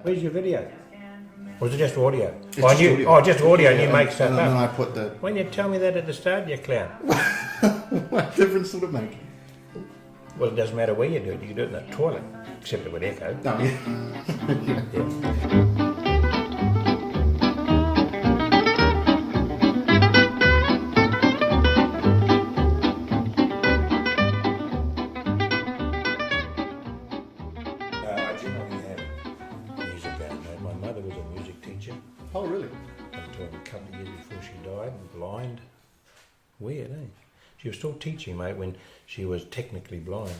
Where's your video? Or was it just audio? Just audio. Just audio, and you make stuff and up. then I put the... When you tell me that at the start, you clown. What difference would it make? Well, it doesn't matter where you do it. You can do it in the toilet, except it would echo. Oh, yeah. Yeah. I generally have music going on. My mother was a music teacher Oh, really? until a couple of years before she died, blind. Weird, eh? She was still teaching, mate, when she was technically blind.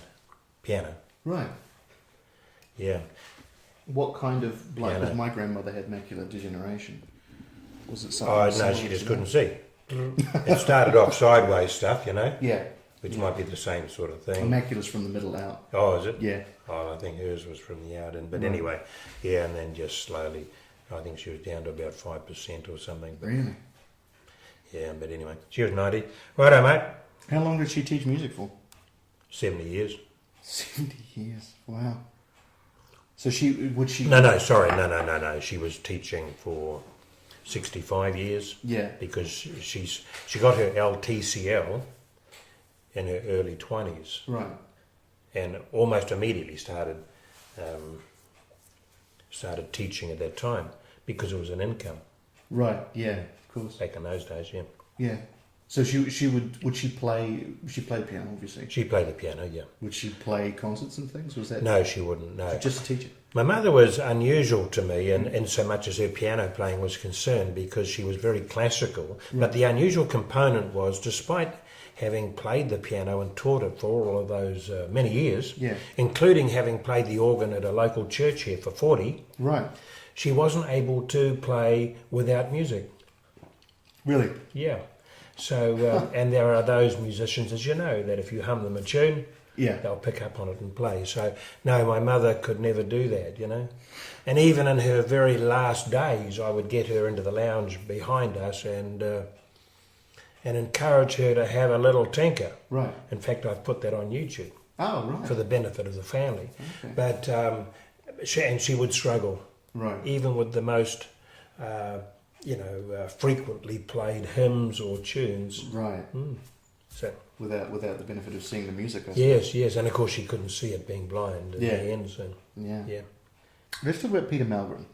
Piano. Right. Yeah. What kind of blind? Yeah, Because no. my grandmother had macular degeneration. Was it something? Oh, no, similar she to just that? couldn't see. It started off sideways stuff, you know, Yeah. which might be the same sort of thing. Macula's from the middle out. Oh, is it? Yeah. Oh, I think hers was from the out in. But Right. anyway, yeah, and then just slowly, I think she was down to about 5% or something. But Really? yeah, but anyway, she was 90. Righto, mate. How long did she teach music for? 70 years. 70 years. Wow. So would she? No, sorry, no. She was teaching for 65 years. Yeah. Because she got her LTCL in her early 20s. Right. And almost immediately started teaching at that time because it was an income Right. Yeah. Of course. back in those days. Yeah, Yeah. So would she play? She played piano, obviously. she played the piano. Yeah, Would she play concerts and things? Was that no, she wouldn't. No, just to teach it? my mother was unusual to me, in so much as her piano playing was concerned, because she was very classical. But the unusual component was, despite having played the piano and taught it for all of those many years, Yeah. including having played the organ at a local church here for 40, Right. she wasn't able to play without music. Really? Yeah. So, and there are those musicians, as you know, that if you hum them a tune, Yeah. they'll pick up on it and play. So, no, my mother could never do that, you know. And even in her very last days, I would get her into the lounge behind us and encourage her to have a little tinker. Right. In fact, I've put that on YouTube Oh, right. for the benefit of the family. Okay. But she would struggle, Right. even with the most, frequently played hymns or tunes. Right. So Without the benefit of seeing the music. I yes, and of course she couldn't see it being blind in Yeah. the end. So Yeah. yeah. Let's talk about Peter Malgren,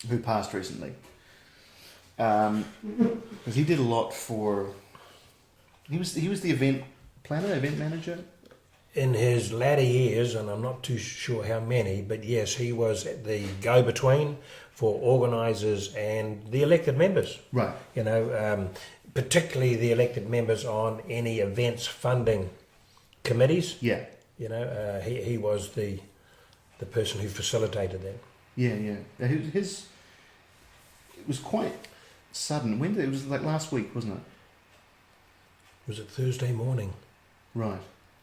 who passed recently. Because he did a lot for. He was the event planner, event manager. In his latter years, and I'm not too sure how many, but yes, he was the go-between for organisers and the elected members. Right. You know, particularly the elected members on any events funding committees. Yeah. You know, he was the person who facilitated that. Yeah. Yeah. His. It was quite sudden. When it was like last week, wasn't it? Was it Thursday morning? Right.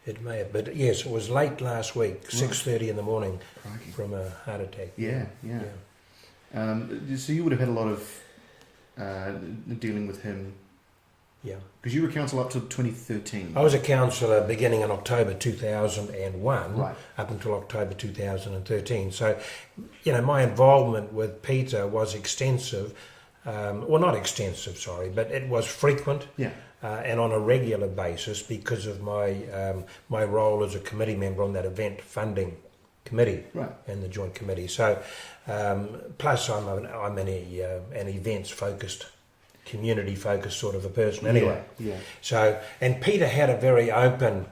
It may have, but yes, it was late last week, 6:30 in the morning, Crikey. from a heart attack. Yeah. So you would have had a lot of dealing with him. Yeah. Because you were council up to 2013. I was a councillor beginning in October 2001, Right. up until October 2013. So, you know, my involvement with Peter was extensive. Well, not extensive, sorry, but it was frequent. Yeah. And on a regular basis because of my role as a committee member on that event funding committee. Right. And the joint committee. So, plus I'm an events-focused, community-focused sort of a person anyway. Yeah. So, and Peter had a very open,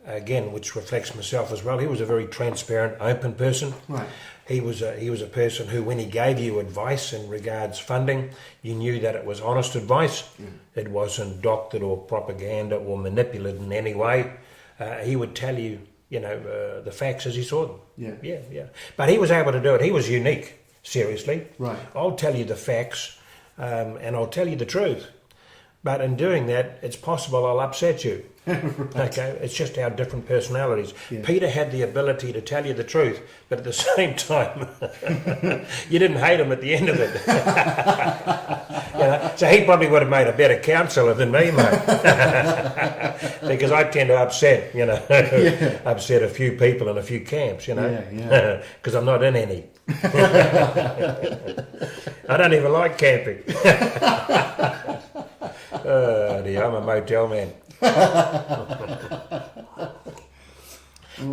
again, which reflects myself as well. He was a very transparent, open person. Right. He was a person who, when he gave you advice in regards funding, you knew that it was honest advice. It wasn't doctored or propaganda or manipulated in any way. He would tell you, the facts as he saw them. Yeah. But he was able to do it. He was unique, seriously. Right. I'll tell you the facts, and I'll tell you the truth. But in doing that, it's possible I'll upset you. Right. Okay, it's just our different personalities. Yeah. Peter had the ability to tell you the truth, but at the same time, you didn't hate him at the end of it. So he probably would have made a better counsellor than me, mate. Because I tend to upset a few people in a few camps, Yeah. because I'm not in any. I don't even like camping. Oh dear, I'm a motel man.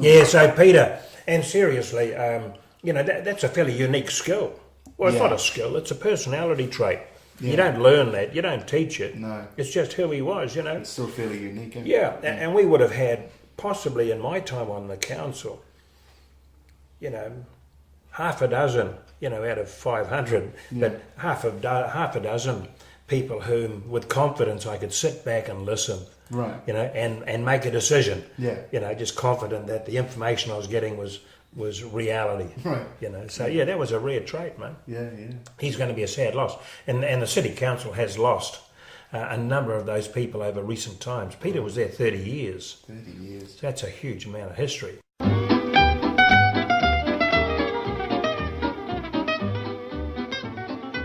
Yeah, so Peter, and seriously, that's a fairly unique skill. Well, it's not a skill, it's a personality trait. Yeah. You don't learn that, you don't teach it. No. It's just who he was, It's still fairly unique, isn't it? Yeah, and we would have had, possibly in my time on the council, half a dozen, out of 500, but half a dozen people whom, with confidence, I could sit back and listen, right? And make a decision. Yeah. Just confident that the information I was getting was reality. Right. So yeah, that was a rare trait, mate. Yeah. He's going to be a sad loss, and the city council has lost a number of those people over recent times. Peter was there 30 years. 30 years. So that's a huge amount of history.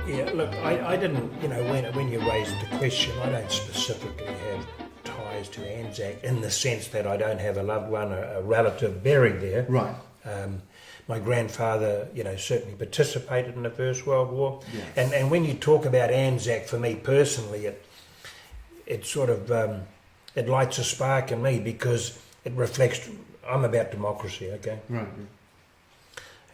Yeah, look, I didn't, when you raised the question, I don't specifically have ties to Anzac in the sense that I don't have a loved one, a relative buried there. Right. My grandfather, certainly participated in the First World War. Yeah. And when you talk about Anzac, for me personally, it sort of, it lights a spark in me because it reflects, I'm about democracy, okay? Right.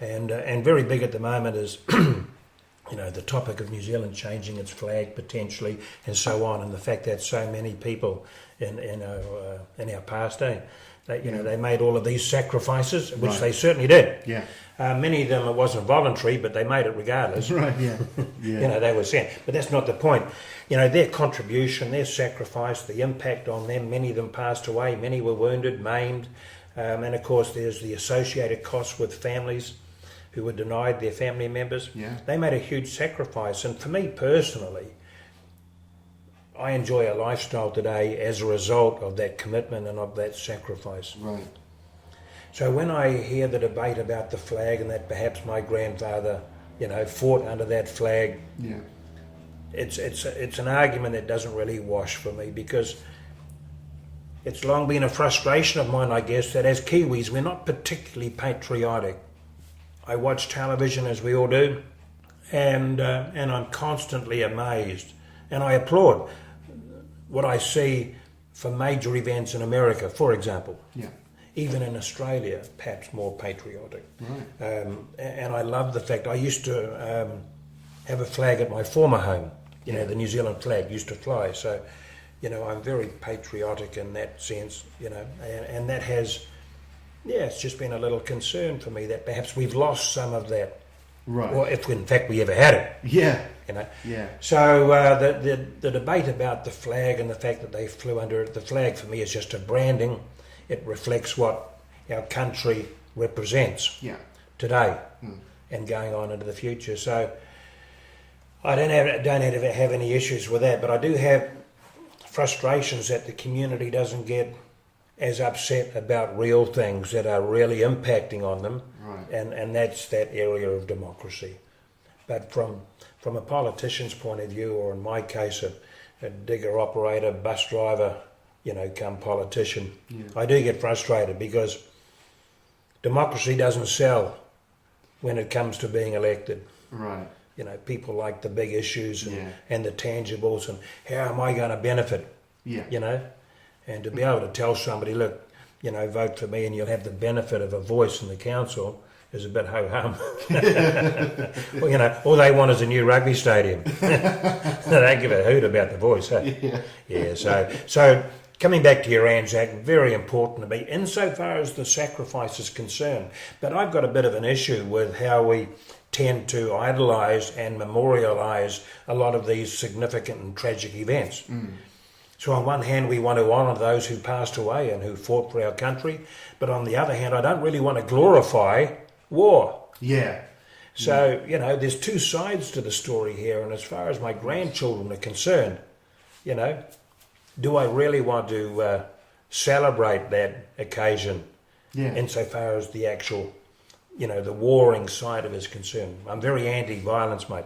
And very big at the moment is, the topic of New Zealand changing its flag potentially and so on, and the fact that so many people in our past, they made all of these sacrifices, which they certainly did. Yeah. Many of them, it wasn't voluntary, but they made it regardless. Right, yeah. They were sent. But that's not the point. Their contribution, their sacrifice, the impact on them, many of them passed away, many were wounded, maimed, and of course there's the associated costs with families who were denied their family members. Yeah. They made a huge sacrifice, and for me personally, I enjoy a lifestyle today as a result of that commitment and of that sacrifice. Right. So when I hear the debate about the flag and that perhaps my grandfather, fought under that flag, it's an argument that doesn't really wash for me, because it's long been a frustration of mine, I guess, that as Kiwis we're not particularly patriotic. I watch television, as we all do, and I'm constantly amazed, and I applaud what I see for major events in America, for example. Yeah. Even in Australia, perhaps more patriotic. Right. And I love the fact I used to have a flag at my former home. The New Zealand flag used to fly. So, I'm very patriotic in that sense. And that has, it's just been a little concern for me that perhaps we've lost some of that. Right. Or if in fact we ever had it. Yeah. Yeah. So the debate about the flag and the fact that they flew under it, the flag for me is just a branding. It reflects what our country represents today and going on into the future. So I don't have any issues with that, but I do have frustrations that the community doesn't get as upset about real things that are really impacting on them, and that's that area of democracy. But from a politician's point of view, or in my case, a digger operator, bus driver, come politician, I do get frustrated because democracy doesn't sell when it comes to being elected. Right. People like the big issues and the tangibles and how am I going to benefit, and to be able to tell somebody, look, vote for me and you'll have the benefit of a voice in the council is a bit ho-hum. Well, all they want is a new rugby stadium. They don't give a hoot about the voice, hey? Yeah, so coming back to your Anzac, very important to me, insofar as the sacrifice is concerned. But I've got a bit of an issue with how we tend to idolise and memorialise a lot of these significant and tragic events. So on one hand, we want to honour those who passed away and who fought for our country, but on the other hand, I don't really want to glorify war. Yeah. So, there's two sides to the story here, and as far as my grandchildren are concerned, do I really want to celebrate that occasion insofar as the actual, the warring side of it is concerned? I'm very anti-violence, mate.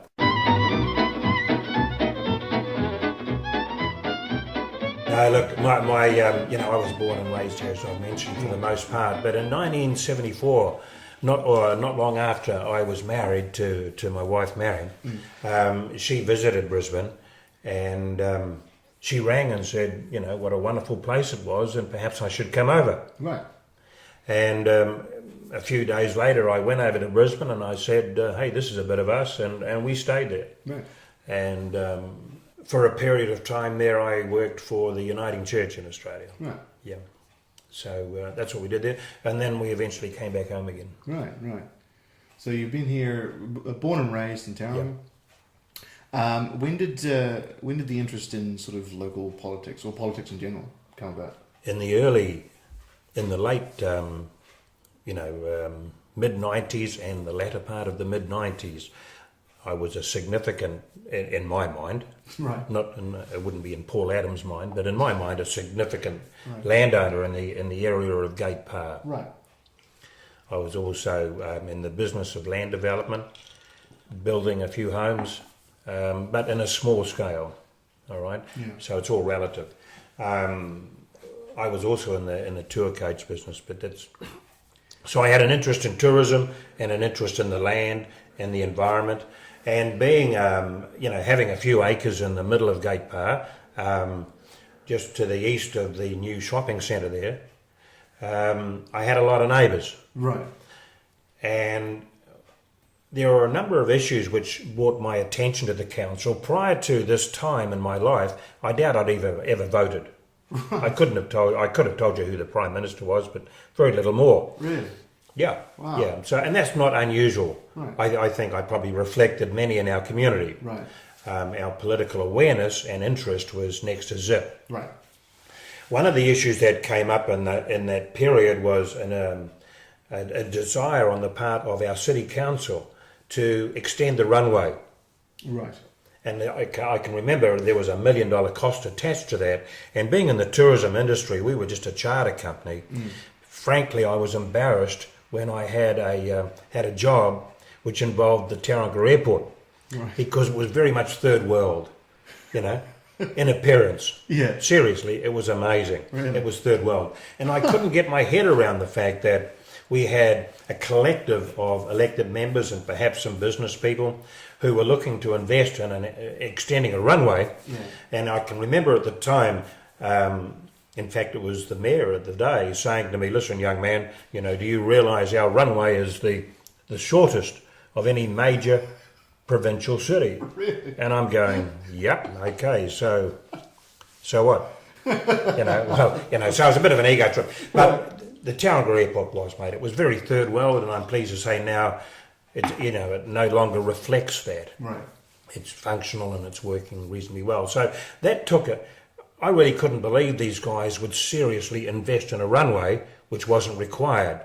No, look, I was born and raised here, as I've mentioned, for the most part, but in 1974, not long after I was married to my wife Marion, she visited Brisbane, and she rang and said, you know, what a wonderful place it was, and perhaps I should come over. Right. And a few days later, I went over to Brisbane and I said, hey, this is a bit of us, and we stayed there. Right. And for a period of time there, I worked for the Uniting Church in Australia. Right. Yeah. So that's what we did there. And then we eventually came back home again. Right, right. So you've been here, born and raised in Tauranga. Yep. When did the interest in sort of local politics or politics in general come about? In the late, mid-90s and the latter part of the mid-90s, I was a significant, in my mind, right? It wouldn't be in Paul Adams' mind, but in my mind, a significant landowner in the area of Gate Park. Right. I was also in the business of land development, building a few homes, but in a small scale. All right. Yeah. So it's all relative. I was also in the tour coach business, but that's. So I had an interest in tourism and an interest in the land and the environment. And being, having a few acres in the middle of Gate Park, just to the east of the new shopping centre there, I had a lot of neighbours. Right. And there were a number of issues which brought my attention to the council. Prior to this time in my life, I doubt I'd ever voted. I could have told you who the Prime Minister was, but very little more. Really? Yeah, wow. Yeah. So, and that's not unusual. Right. I think I probably reflected many in our community. Right. Our political awareness and interest was next to zip. Right. One of the issues that came up in that period was a desire on the part of our city council to extend the runway. Right. And I can remember there was $1 million cost attached to that. And being in the tourism industry, we were just a charter company. Frankly, I was embarrassed when I had a job which involved the Tauranga Airport, because it was very much third world, in appearance. Yeah. Seriously, it was amazing. Really? It was third world. And I couldn't get my head around the fact that we had a collective of elected members and perhaps some business people who were looking to invest in extending a runway. Yeah. And I can remember at the time, in fact, it was the mayor of the day saying to me, listen, young man, do you realise our runway is the shortest of any major provincial city? Really? And I'm going, yep, okay, so what? So it was a bit of an ego trip. But the Tauranga Airport was, mate. It was very third world, and I'm pleased to say now it no longer reflects that. Right. It's functional and it's working reasonably well. So that took it. I really couldn't believe these guys would seriously invest in a runway which wasn't required.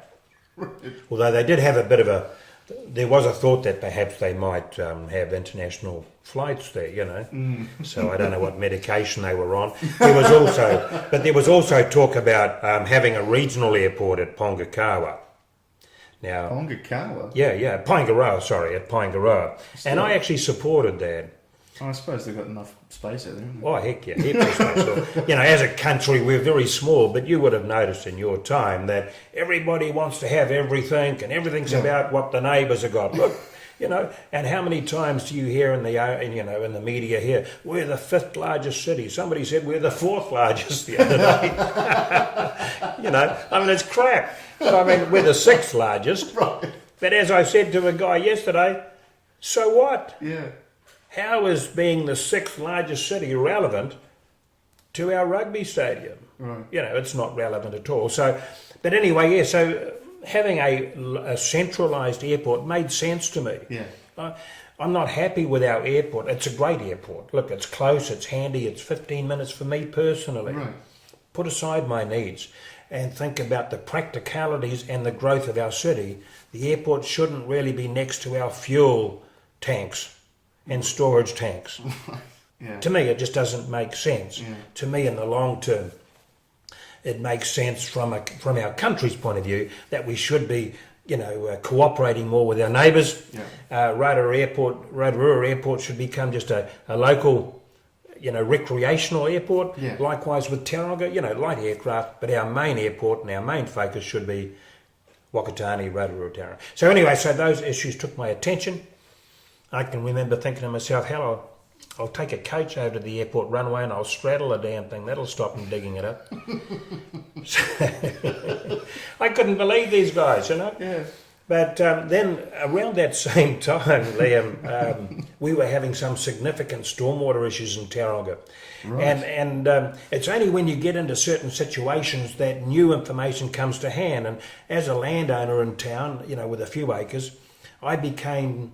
Right. Although they did have there was a thought that perhaps they might have international flights there, So I don't know what medication they were on. There was also talk about having a regional airport at Pongakawa. Now, Pongakawa? Yeah, at Paingaroa. And I actually supported that. I suppose they've got enough space out there, haven't they? Oh, heck yeah. Heap of space. As a country, we're very small, but you would have noticed in your time that everybody wants to have everything, and everything's about what the neighbours have got. Look, and how many times do you hear in the media here, we're the 5th largest city. Somebody said we're the 4th largest the other day. It's crap. But we're the 6th largest. Right. But as I said to a guy yesterday, so what? Yeah. How is being the 6th largest city relevant to our rugby stadium? Right. It's not relevant at all. So, but anyway, so having a centralised airport made sense to me. Yeah. I'm not happy with our airport. It's a great airport. Look, it's close, it's handy, it's 15 minutes for me personally. Right. Put aside my needs and think about the practicalities and the growth of our city. The airport shouldn't really be next to our fuel tanks and storage tanks. Yeah. To me, it just doesn't make sense. Yeah. To me, in the long term, it makes sense from our country's point of view that we should be, cooperating more with our neighbours. Yeah. Rotorua Airport should become just a local, recreational airport. Yeah. Likewise with Tauranga, light aircraft, but our main airport and our main focus should be Wakatani, Rotorua, Tauranga. So anyway, so those issues took my attention. I can remember thinking to myself, hell, I'll take a coach over to the airport runway and I'll straddle the damn thing. That'll stop them digging it up. So, I couldn't believe these guys, you know. Yeah. But then around that same time, Liam, we were having some significant stormwater issues in Tauranga. Right. And it's only when you get into certain situations that new information comes to hand. And as a landowner in town, you know, with a few acres, I became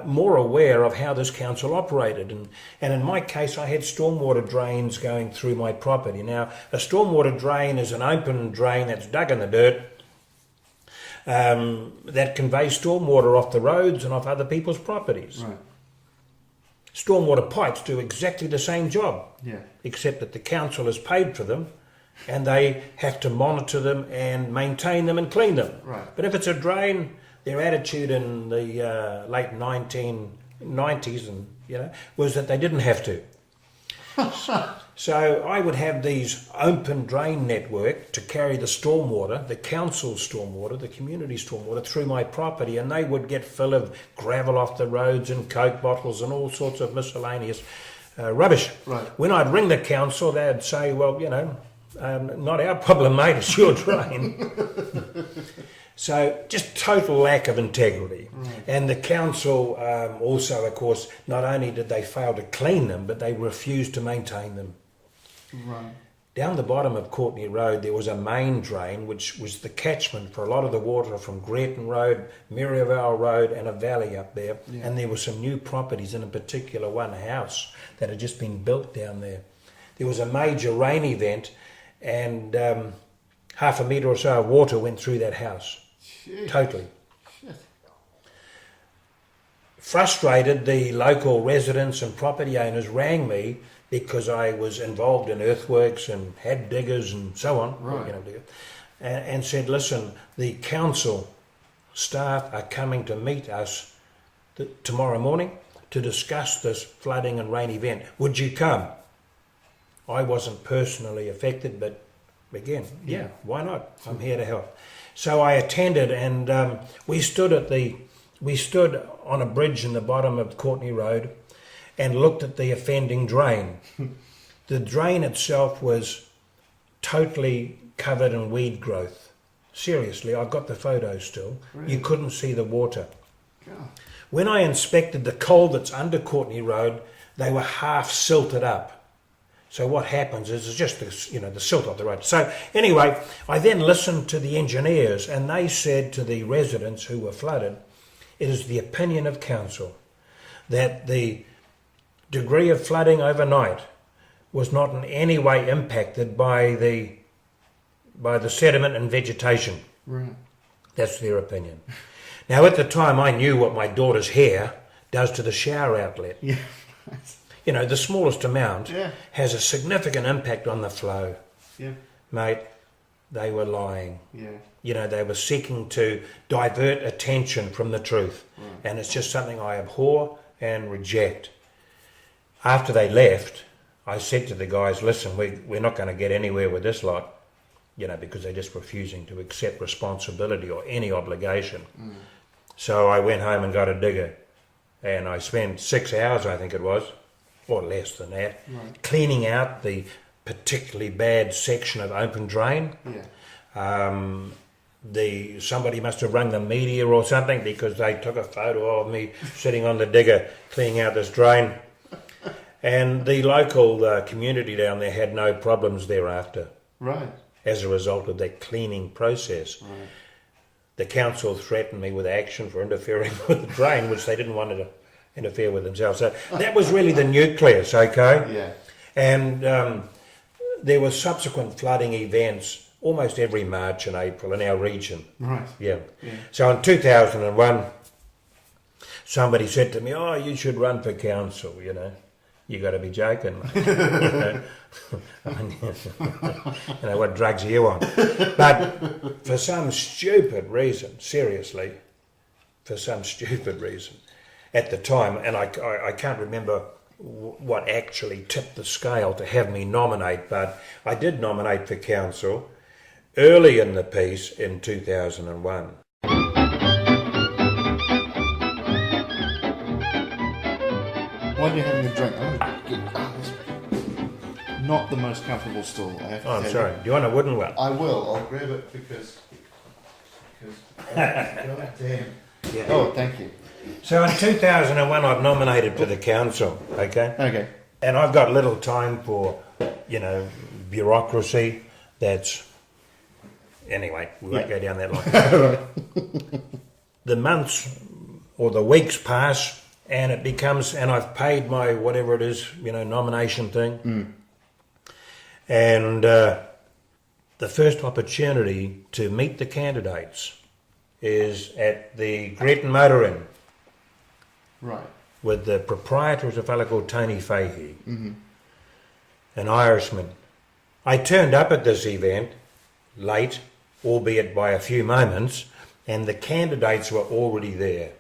more aware of how this council operated. And in my case, I had stormwater drains going through my property. Now, a stormwater drain is an open drain that's dug in the dirt that conveys stormwater off the roads and off other people's properties. Right. Stormwater pipes do exactly the same job, Yeah. except that the council has paid for them and they have to monitor them and maintain them and clean them. Right. But if it's a drain, their attitude in the late 1990s and was that they didn't have to. So I would have these open drain network to carry the stormwater, the council stormwater, the community stormwater through my property, and they would get full of gravel off the roads and Coke bottles and all sorts of miscellaneous rubbish. Right. When I'd ring the council, they'd say, well, not our problem, mate, it's your drain. So just total lack of integrity. Right. And the council also, of course, not only did they fail to clean them, but they refused to maintain them. Right. Down the bottom of Courtney Road, there was a main drain, which was the catchment for a lot of the water from Greaton Road, Merivale Road, and a valley up there. Yeah. And there were some new properties, in particular one house that had just been built down there. There was a major rain event, and half a metre or so of water went through that house. Shit. Totally. Shit. Frustrated, the local residents and property owners rang me because I was involved in earthworks and had diggers and so on, Right. and said, listen, the council staff are coming to meet us tomorrow morning to discuss this flooding and rain event. Would you come? I wasn't personally affected, but again, yeah, why not? I'm here to help. So I attended, and we stood on a bridge in the bottom of Courtney Road and looked at the offending drain. The drain itself was totally covered in weed growth. Seriously, I've got the photos still. Really? You couldn't see the water. God. When I inspected the culverts under Courtney Road, they were half silted up. So what happens is it's just the silt of the road. So anyway, I then listened to the engineers, and they said to the residents who were flooded, it is the opinion of council that the degree of flooding overnight was not in any way impacted by the sediment and vegetation. Right. That's their opinion. Now at the time I knew what my daughter's hair does to the shower outlet. Yeah. The smallest amount Yeah. has a significant impact on the flow. Yeah. Mate, they were lying. Yeah. They were seeking to divert attention from the truth. Right. And it's just something I abhor and reject. After they left, I said to the guys, listen, we're not going to get anywhere with this lot, because they're just refusing to accept responsibility or any obligation. Mm. So I went home and got a digger. And I spent 6 hours, I think it was, or less than that, Right. cleaning out the particularly bad section of open drain. Yeah. Somebody must have rung the media or something because they took a photo of me sitting on the digger cleaning out this drain. And the local community down there had no problems thereafter Right. as a result of that cleaning process. Right. The council threatened me with action for interfering with the drain, which they didn't want to interfere with themselves. So that was really the nucleus, okay? Yeah. And there were subsequent flooding events almost every March and April in our region. Right. Yeah. Yeah. So in 2001, somebody said to me, oh, you should run for council, You got to be joking. What drugs are you on? But for some stupid reason, seriously, at the time, and I can't remember what actually tipped the scale to have me nominate, but I did nominate for council, early in the piece in 2001. While you're having a drink, I'm going to get this. Not the most comfortable stool, I have to Oh, I'm tell sorry. you. Do you want a wooden one? I will. I'll grab it because God damn. Yeah. Oh, thank you. So in 2001, I've nominated for the council, okay? Okay. And I've got little time for, bureaucracy that's... Anyway, we won't go down that line. The months or the weeks pass and it becomes... And I've paid my whatever it is, nomination thing. And the first opportunity to meet the candidates is at the Gretton Motor Inn. Right. With the proprietor is a fellow called Tony Fahey, an Irishman. I turned up at this event late, albeit by a few moments, and the candidates were already there.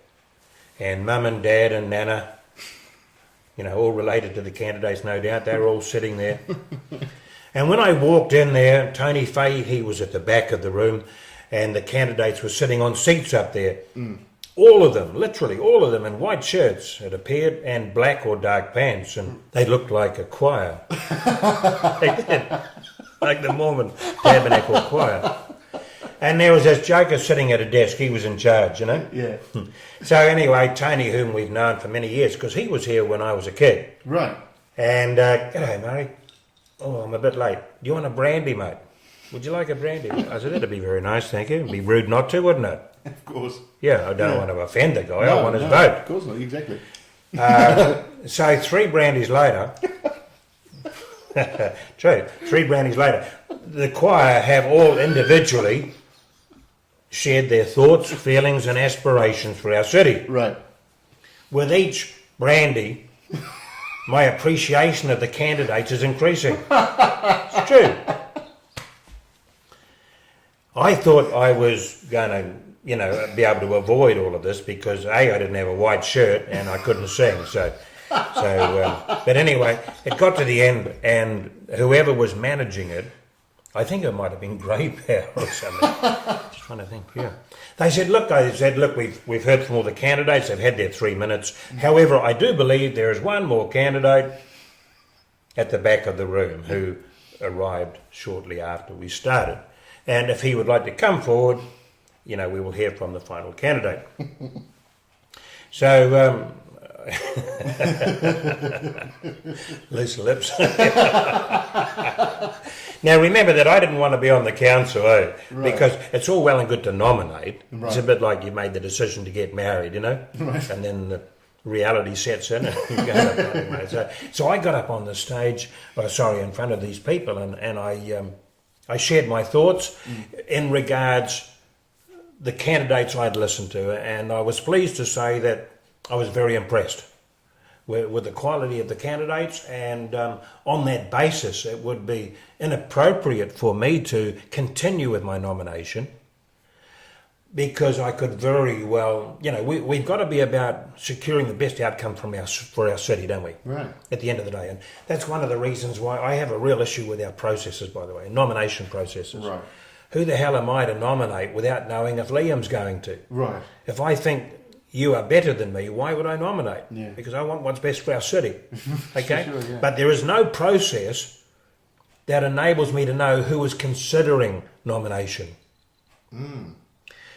And Mum and Dad and Nana, all related to the candidates, no doubt, they were all sitting there. And when I walked in there, Tony Fahey was at the back of the room, and the candidates were sitting on seats up there. All of them, literally all of them, in white shirts, it appeared, and black or dark pants, and they looked like a choir. They did, like the Mormon Tabernacle Choir. And there was this joker sitting at a desk, he was in charge, Yeah. So anyway, Tony, whom we've known for many years, because he was here when I was a kid. Right. And, g'day, Murray. Oh, I'm a bit late. Do you want a brandy, mate? Would you like a brandy? I said, that'd be very nice, thank you. It'd be rude not to, wouldn't it? Of course. Yeah, I don't want to offend the guy. I want his vote. Of course not, exactly. So 3 brandies later, true, 3 brandies later, the choir have all individually shared their thoughts, feelings and aspirations for our city. Right. With each brandy, my appreciation of the candidates is increasing. It's true. I thought I was going to, be able to avoid all of this because A, I didn't have a white shirt and I couldn't sing. But anyway, it got to the end and whoever was managing it, I think it might have been Grey Power or something. Just trying to think, yeah. They said, look, we've heard from all the candidates. They've had their 3 minutes. However, I do believe there is one more candidate at the back of the room who arrived shortly after we started. And if he would like to come forward, we will hear from the final candidate. So, loose lips. Now remember that I didn't want to be on the council, Right. because it's all well and good to nominate. Right. It's a bit like you made the decision to get married, Right. and then the reality sets in and you go up, mate. So I got up on the stage, in front of these people, and I shared my thoughts in regards the candidates I'd listened to, and I was pleased to say that I was very impressed with the quality of the candidates, and on that basis it would be inappropriate for me to continue with my nomination because I could very well, we've got to be about securing the best outcome for our city, don't we? Right. At the end of the day. And that's one of the reasons why I have a real issue with our processes, by the way, nomination processes. Right. Who the hell am I to nominate without knowing if Liam's going to? Right. If I think you are better than me, why would I nominate? Yeah. Because I want what's best for our city. Okay? Sure, yeah. But there is no process that enables me to know who is considering nomination.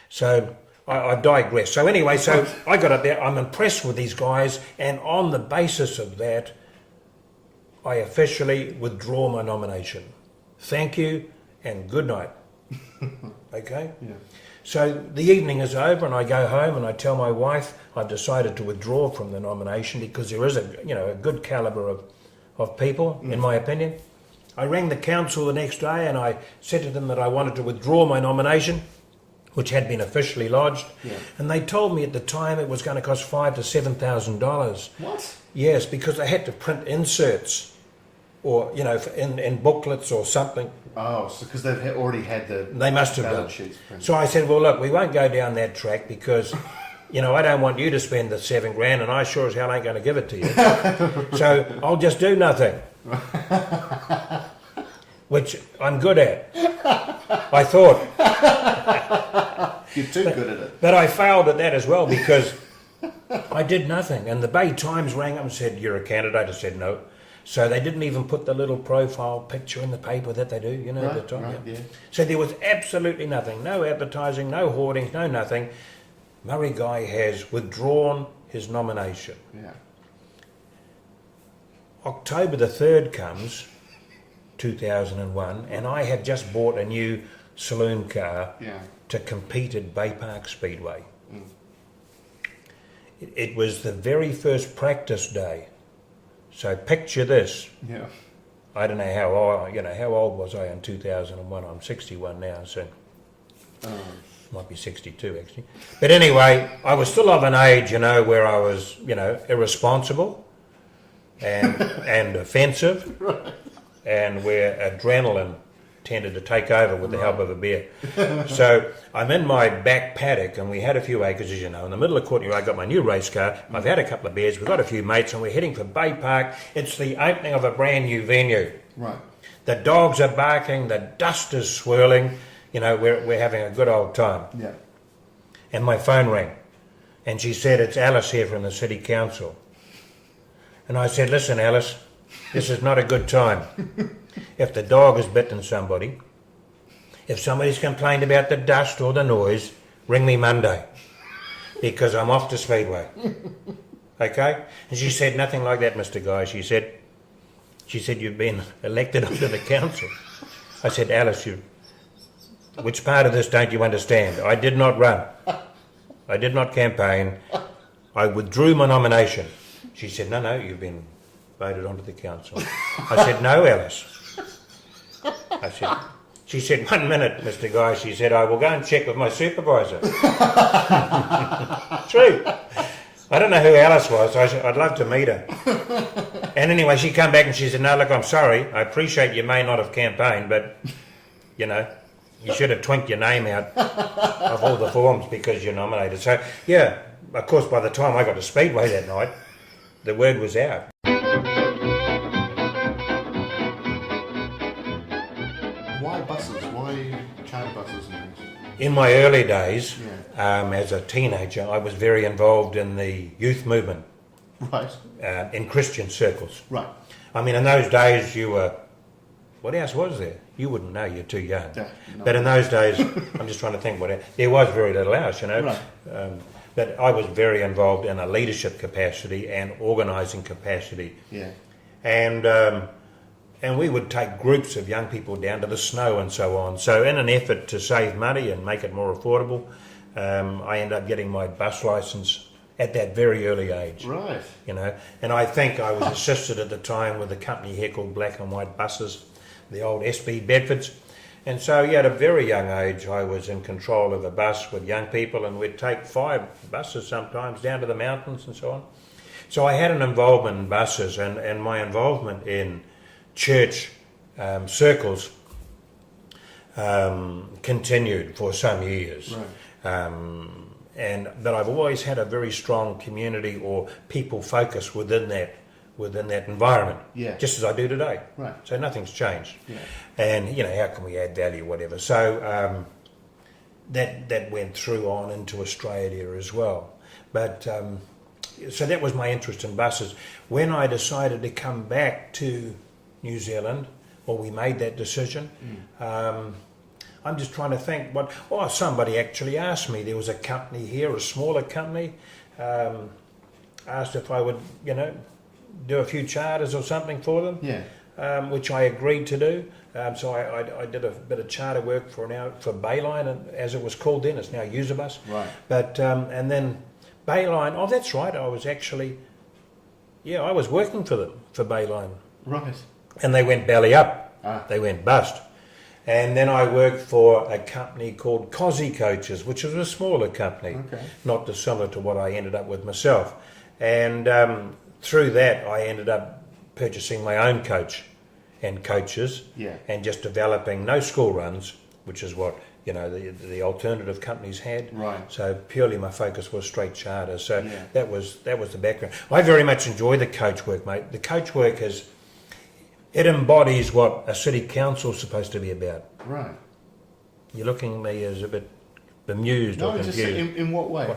So I digress. So anyway, I got up there, I'm impressed with these guys, and on the basis of that, I officially withdraw my nomination. Thank you and good night. Okay? Yeah. So the evening is over and I go home and I tell my wife I've decided to withdraw from the nomination because there is a good calibre of people, in my opinion. I rang the council the next day and I said to them that I wanted to withdraw my nomination, which had been officially lodged. Yeah. And they told me at the time it was going to cost $5,000 to $7,000. What? Yes, because they had to print inserts or, in booklets or something. Oh, so because they've already had the They must have ballot done. sheets printed. So I said, well, look, we won't go down that track because, I don't want you to spend the $7,000 and I sure as hell ain't going to give it to you. So I'll just do nothing. Which I'm good at. I thought. You're too good at it. But I failed at that as well because I did nothing. And the Bay Times rang up and said, "You're a candidate." I said, "No." So they didn't even put the little profile picture in the paper that they do, you know, at the time. Right, yeah. So there was absolutely nothing. No advertising, no hoardings, no nothing. Murray Guy has withdrawn his nomination. Yeah. October the 3rd comes, 2001, and I had just bought a new saloon car Yeah. to compete at Bay Park Speedway. It was the very first practice day. So picture this. Yeah. I don't know how old was I in 2001? I'm 61 now, so might be 62 actually. But anyway, I was still of an age, where I was, irresponsible and offensive, Right. and where adrenaline tended to take over with the help of a beer. So I'm in my back paddock, and we had a few acres, as you know. In the middle of Courtney, I got my new race car. I've had a couple of beers. We've got a few mates, and we're heading for Bay Park. It's the opening of a brand new venue. Right. The dogs are barking. The dust is swirling. We're having a good old time. Yeah. And my phone rang, and she said, "It's Alice here from the City Council." And I said, "Listen, Alice, this is not a good time. If the dog has bitten somebody, if somebody's complained about the dust or the noise, ring me Monday, because I'm off to Speedway." Okay? And she said, "Nothing like that, Mr. Guy." She said, "You've been elected onto the council." I said, "Alice, which part of this don't you understand? I did not run. I did not campaign. I withdrew my nomination." She said, No, you've been voted onto the council." I said, "No, Alice." She said, "1 minute, Mr. Guy." She said, "I will go and check with my supervisor." True. I don't know who Alice was. I'd love to meet her. And anyway, she came back and she said, "No, look, I'm sorry. I appreciate you may not have campaigned, but, you should have twinked your name out of all the forms because you're nominated." So, yeah, of course, by the time I got to Speedway that night, the word was out. Why buses? Why charter buses and things? In my early days, Yeah. as a teenager, I was very involved in the youth movement Right. in Christian circles. Right. I mean, in those days, you were... What else was there? You wouldn't know, you're too young. Yeah, no. But in those days, I'm just trying to think there was very little else, Right. But I was very involved in a leadership capacity and organising capacity. Yeah. And we would take groups of young people down to the snow and so on. So in an effort to save money and make it more affordable, I ended up getting my bus licence at that very early age. Right. And I think I was assisted at the time with a company here called Black and White Buses, the old SB Bedfords. And so, at a very young age, I was in control of a bus with young people, and we'd take 5 buses sometimes down to the mountains and so on. So I had an involvement in buses, and my involvement in church circles continued for some years. Right. But I've always had a very strong community or people focus within that environment, Yeah. just as I do today. Right. So nothing's changed. Yeah. And how can we add value, whatever. So that went through on into Australia as well. But so that was my interest in buses. When I decided to come back to New Zealand, or we made that decision, I'm just trying to think somebody actually asked me. There was a company here, a smaller company, asked if I would, do a few charters or something for them. Yeah. Which I agreed to do. So I did a bit of charter work for Bayline, and as it was called then, it's now Userbus. Right. But and then Bayline. Oh, that's right. I was actually, I was working for them for Bayline, Right. and they went belly up. Ah. They went bust. And then I worked for a company called Cozzy Coaches, which was a smaller company, Okay. not dissimilar to what I ended up with myself. And through that, I ended up purchasing my own coach and coaches, Yeah. and just developing no school runs, which is what the alternative companies had. Right. So purely my focus was straight charter. So Yeah. that was the background. I very much enjoy the coach work, mate. The coach work it embodies what a city council is supposed to be about. Right. You're looking at me as a bit bemused or No, just confused. in what way?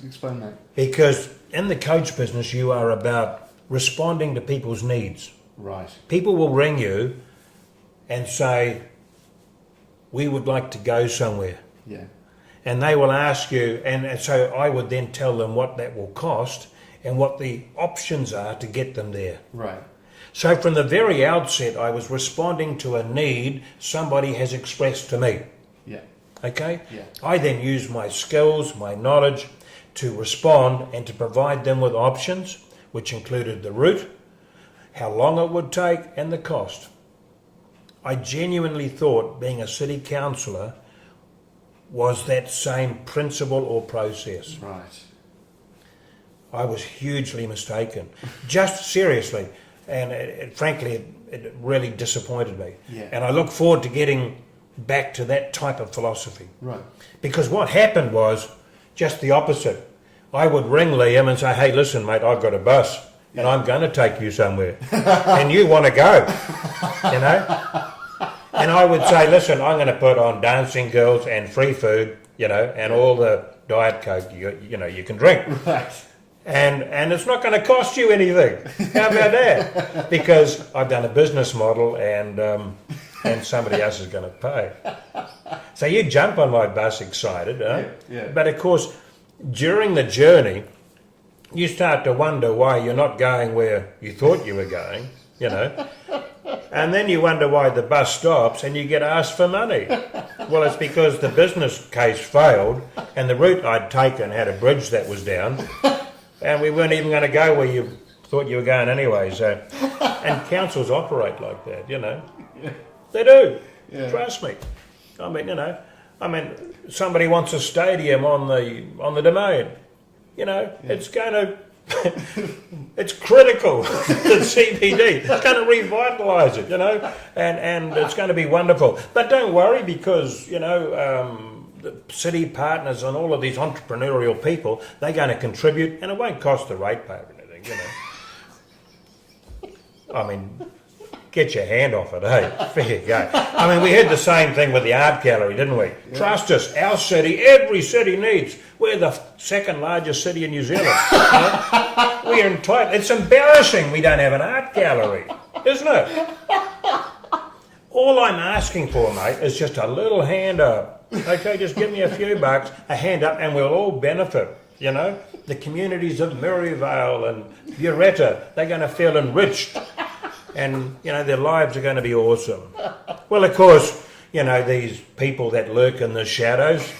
Explain that. Because in the coach business, you are about responding to people's needs. Right. People will ring you and say, we would like to go somewhere. Yeah. And they will ask you, and so I would then tell them what that will cost and what the options are to get them there. Right. So from the very outset, I was responding to a need somebody has expressed to me. Yeah. Okay? Yeah. I then use my skills, my knowledge to respond and to provide them with options, which included the route, how long it would take, and the cost. I genuinely thought being a city councillor was that same principle or process. Right. I was hugely mistaken. Just seriously. And frankly, it really disappointed me. Yeah. And I look forward to getting back to that type of philosophy. Right. Because what happened was just the opposite. I would ring Liam and say, hey, listen, mate, I've got a bus and I'm going to take you somewhere. And you want to go, you know? And I would say, listen, I'm going to put on dancing girls and free food, you know, and all the Diet Coke, you know, you can drink. Right. And it's not going to cost you anything. How about that? Because I've done a business model and somebody else is going to pay. So you jump on my bus excited, huh? Yeah. But of course, during the journey, you start to wonder why you're not going where you thought you were going, you know. And then you wonder why the bus stops and you get asked for money. Well, it's because the business case failed and the route I'd taken had a bridge that was down and we weren't even going to go where you thought you were going anyway. So, and councils operate like that, you know. They do. Yeah. Trust me. I mean, you know, somebody wants a stadium on the domain. You know, it's going to, it's critical. The CBD, it's going to revitalise it. You know, and it's going to be wonderful. But don't worry because you know the city partners and all of these entrepreneurial people, they're going to contribute, and it won't cost the ratepayer anything. You know, I mean. Get your hand off it, eh? Fair go. I mean, we had the same thing with the art gallery, didn't we? Yeah. Trust us, our city, every city needs. We're the second largest city in New Zealand. You know? We're entitled. It's embarrassing we don't have an art gallery, isn't it? All I'm asking for, mate, is just a little hand up. Okay, just give me a few bucks, a hand up, and we'll all benefit. You know, the communities of Merivale and Buretta, they're going to feel enriched. And, you know, their lives are going to be awesome. Well, of course, you know, these people that lurk in the shadows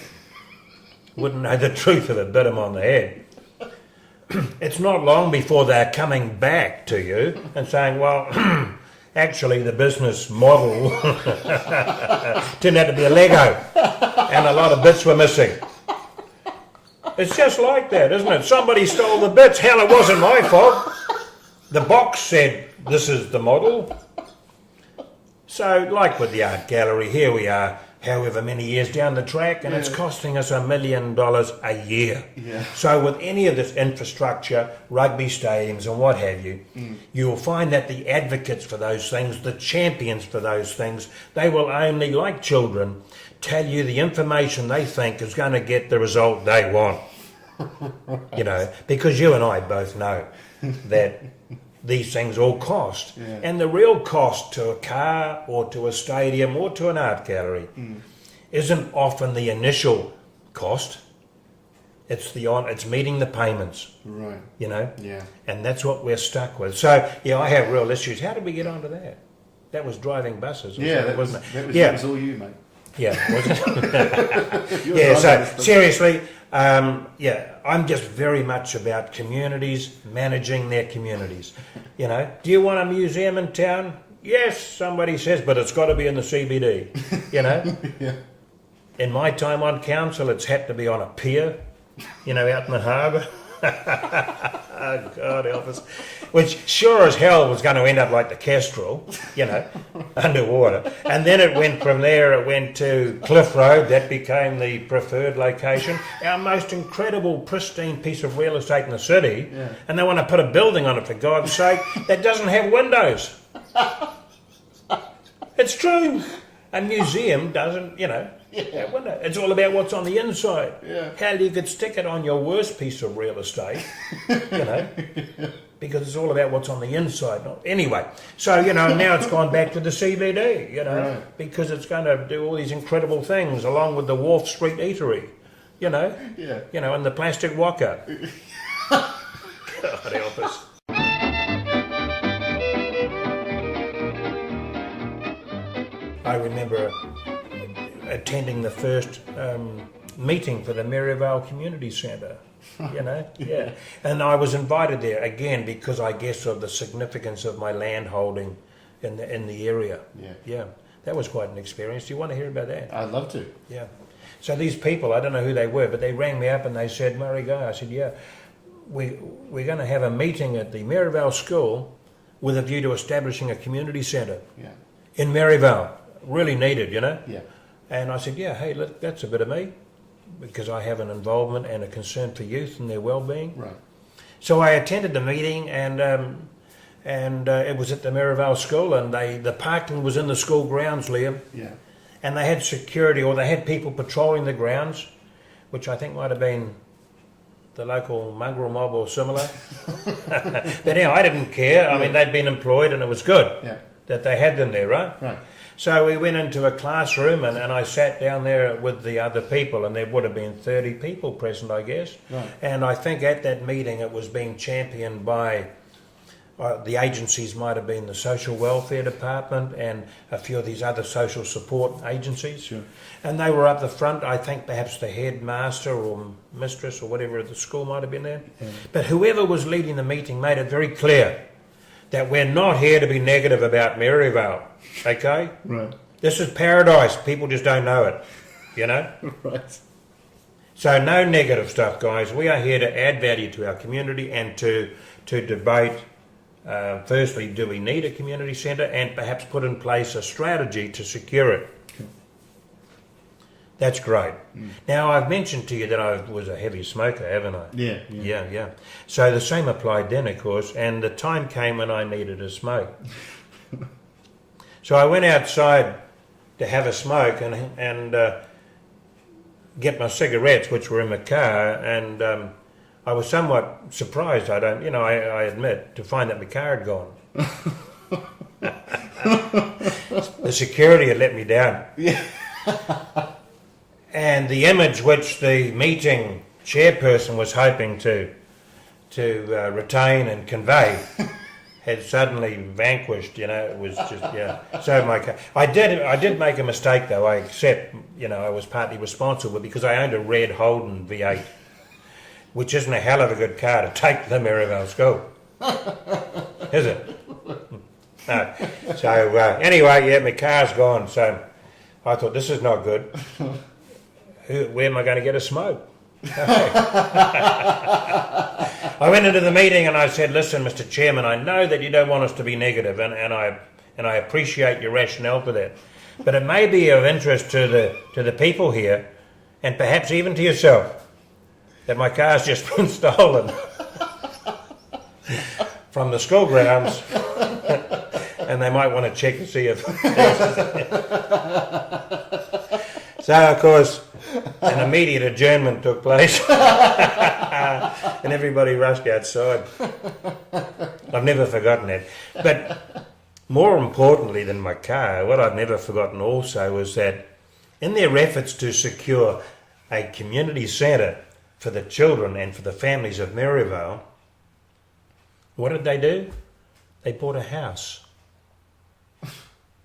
wouldn't know the truth if it bit them on the head. It's not long before they're coming back to you and saying, well, actually the business model turned out to be a Lego and a lot of bits were missing. It's just like that, isn't it? Somebody stole the bits. Hell, it wasn't my fault. The box said, this is the model. So, like with the art gallery, here we are, however many years down the track, and it's costing us $1 million a year. Yeah. So with any of this infrastructure, rugby stadiums and what have you, you'll find that the advocates for those things, the champions for those things, they will only, like children, tell you the information they think is going to get the result they want. You know, because you and I both know that these things all cost. Yeah. And the real cost to a car or to a stadium or to an art gallery isn't often the initial cost. It's meeting the payments. Right. You know? Yeah. And that's what we're stuck with. So, yeah, I have real issues. How did we get onto that? That was driving buses. Wasn't it? That was all you, mate. Yeah, wasn't it? Yeah, so seriously, I'm just very much about communities, managing their communities. You know, do you want a museum in town? Yes, somebody says, but it's got to be in the CBD, you know. Yeah. In my time on council, it's had to be on a pier, you know, out in the harbour. Oh, God help us. Which sure as hell was going to end up like the Kestrel, you know, underwater. And then it went from there, it went to Cliff Road. That became the preferred location. Our most incredible, pristine piece of real estate in the city. Yeah. And they want to put a building on it, for God's sake, that doesn't have windows. It's true. A museum doesn't, you know, Yeah, wouldn't it? It's all about what's on the inside. Yeah. How you could stick it on your worst piece of real estate, you know, because it's all about what's on the inside. Anyway, so, you know, now it's gone back to the CBD, you know, Right. because it's going to do all these incredible things along with the Wharf Street Eatery, you know, and the plastic waka. God help us. I remember attending the first meeting for the Merivale Community Centre, you know, yeah. And I was invited there, again, because I guess of the significance of my land holding in the area. Yeah, that was quite an experience. Do you want to hear about that? I'd love to. Yeah. So these people, I don't know who they were, but they rang me up and they said, Murray Guy, I said, yeah, we're going to have a meeting at the Merivale School with a view to establishing a community centre in Merivale. Really needed, you know? Yeah. And I said, yeah, hey, look, that's a bit of me, because I have an involvement and a concern for youth and their well-being. Right. So I attended the meeting, and it was at the Merivale School, and the parking was in the school grounds, Liam. Yeah. And they had security, or they had people patrolling the grounds, which I think might have been the local mongrel mob or similar. But anyway, I didn't care. I mean, they'd been employed, and it was good that they had them there, right? Right. So we went into a classroom, and I sat down there with the other people, and there would have been 30 people present, I guess. Right. And I think at that meeting it was being championed by the agencies, might have been the Social Welfare Department and a few of these other social support agencies. Sure. And they were up the front. I think perhaps the headmaster or mistress or whatever at the school might have been there. Yeah. But whoever was leading the meeting made it very clear that we're not here to be negative about Merivale, okay? Right. This is paradise. People just don't know it, you know? Right. So no negative stuff, guys. We are here to add value to our community and to debate, firstly, do we need a community centre, and perhaps put in place a strategy to secure it. That's great. Now, I've mentioned to you that I was a heavy smoker, haven't I? Yeah. So the same applied then, of course, and the time came when I needed a smoke. So I went outside to have a smoke and get my cigarettes, which were in my car, and I was somewhat surprised, I admit, to find that my car had gone. The security had let me down. Yeah. And the image which the meeting chairperson was hoping to retain and convey had suddenly vanquished. You know, it was just So my car. I did make a mistake though. I accept. You know, I was partly responsible because I owned a red Holden V8, which isn't a hell of a good car to take to the Merivale School, is it? No. So anyway, my car's gone. So I thought this is not good. Where am I going to get a smoke? I went into the meeting and I said, listen, Mr. Chairman, I know that you don't want us to be negative, and I appreciate your rationale for that. But it may be of interest to the people here, and perhaps even to yourself, that my car's just been stolen from the school grounds, and they might want to check to see if... So, of course, an immediate adjournment took place and everybody rushed outside. I've never forgotten that. But more importantly than my car, what I've never forgotten also was that in their efforts to secure a community centre for the children and for the families of Merivale, what did they do? They bought a house.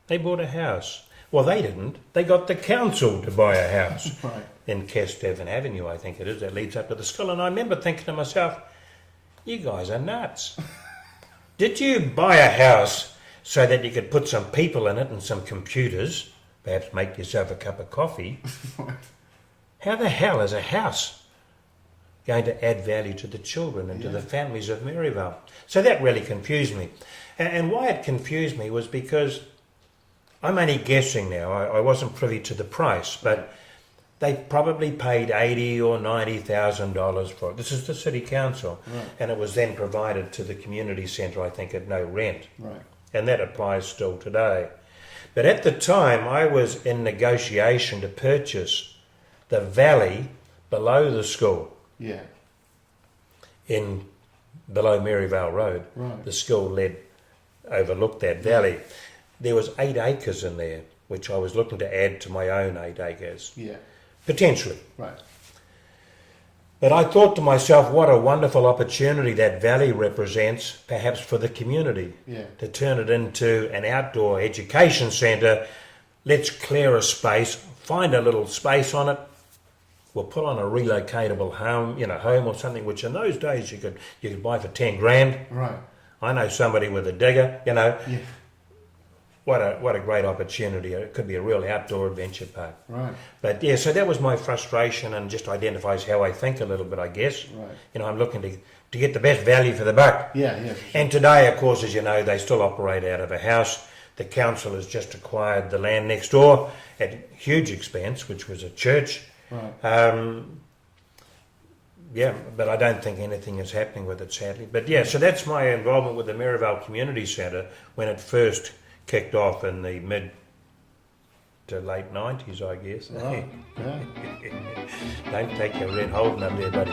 They bought a house. Well, they didn't. They got the council to buy a house in Kesteven Avenue, I think it is, that leads up to the school. And I remember thinking to myself, you guys are nuts. Did you buy a house so that you could put some people in it and some computers, perhaps make yourself a cup of coffee? How the hell is a house going to add value to the children and to the families of Merivale? So that really confused me. And why it confused me was because I'm only guessing now. I wasn't privy to the price, but they probably paid $80,000 or $90,000 for it. This is the city council, and it was then provided to the community centre, I think, at no rent. Right. And that applies still today. But at the time, I was in negotiation to purchase the valley below the school, Yeah. below Merivale Road. Right. The school overlooked that valley. There was 8 acres in there, which I was looking to add to my own 8 acres, Yeah. potentially. Right. But I thought to myself, what a wonderful opportunity that valley represents, perhaps for the community, Yeah. to turn it into an outdoor education centre. Let's clear a space, find a little space on it. We'll put on a relocatable home or something, which in those days you could buy for 10 grand. Right. I know somebody with a digger, Yeah. What a great opportunity. It could be a real outdoor adventure park. Right. But yeah, so that was my frustration, and just identifies how I think a little bit, I guess. Right. I'm looking to get the best value for the buck. Yeah. Yeah. For sure. And today, of course, as you know, they still operate out of a house. The council has just acquired the land next door at huge expense, which was a church. Right. Yeah, but I don't think anything is happening with it, sadly. But yeah, so that's my involvement with the Merivale Community Centre when it first kicked off in the mid to late 90s, I guess. Right. Yeah. Don't take your red holding up there, buddy.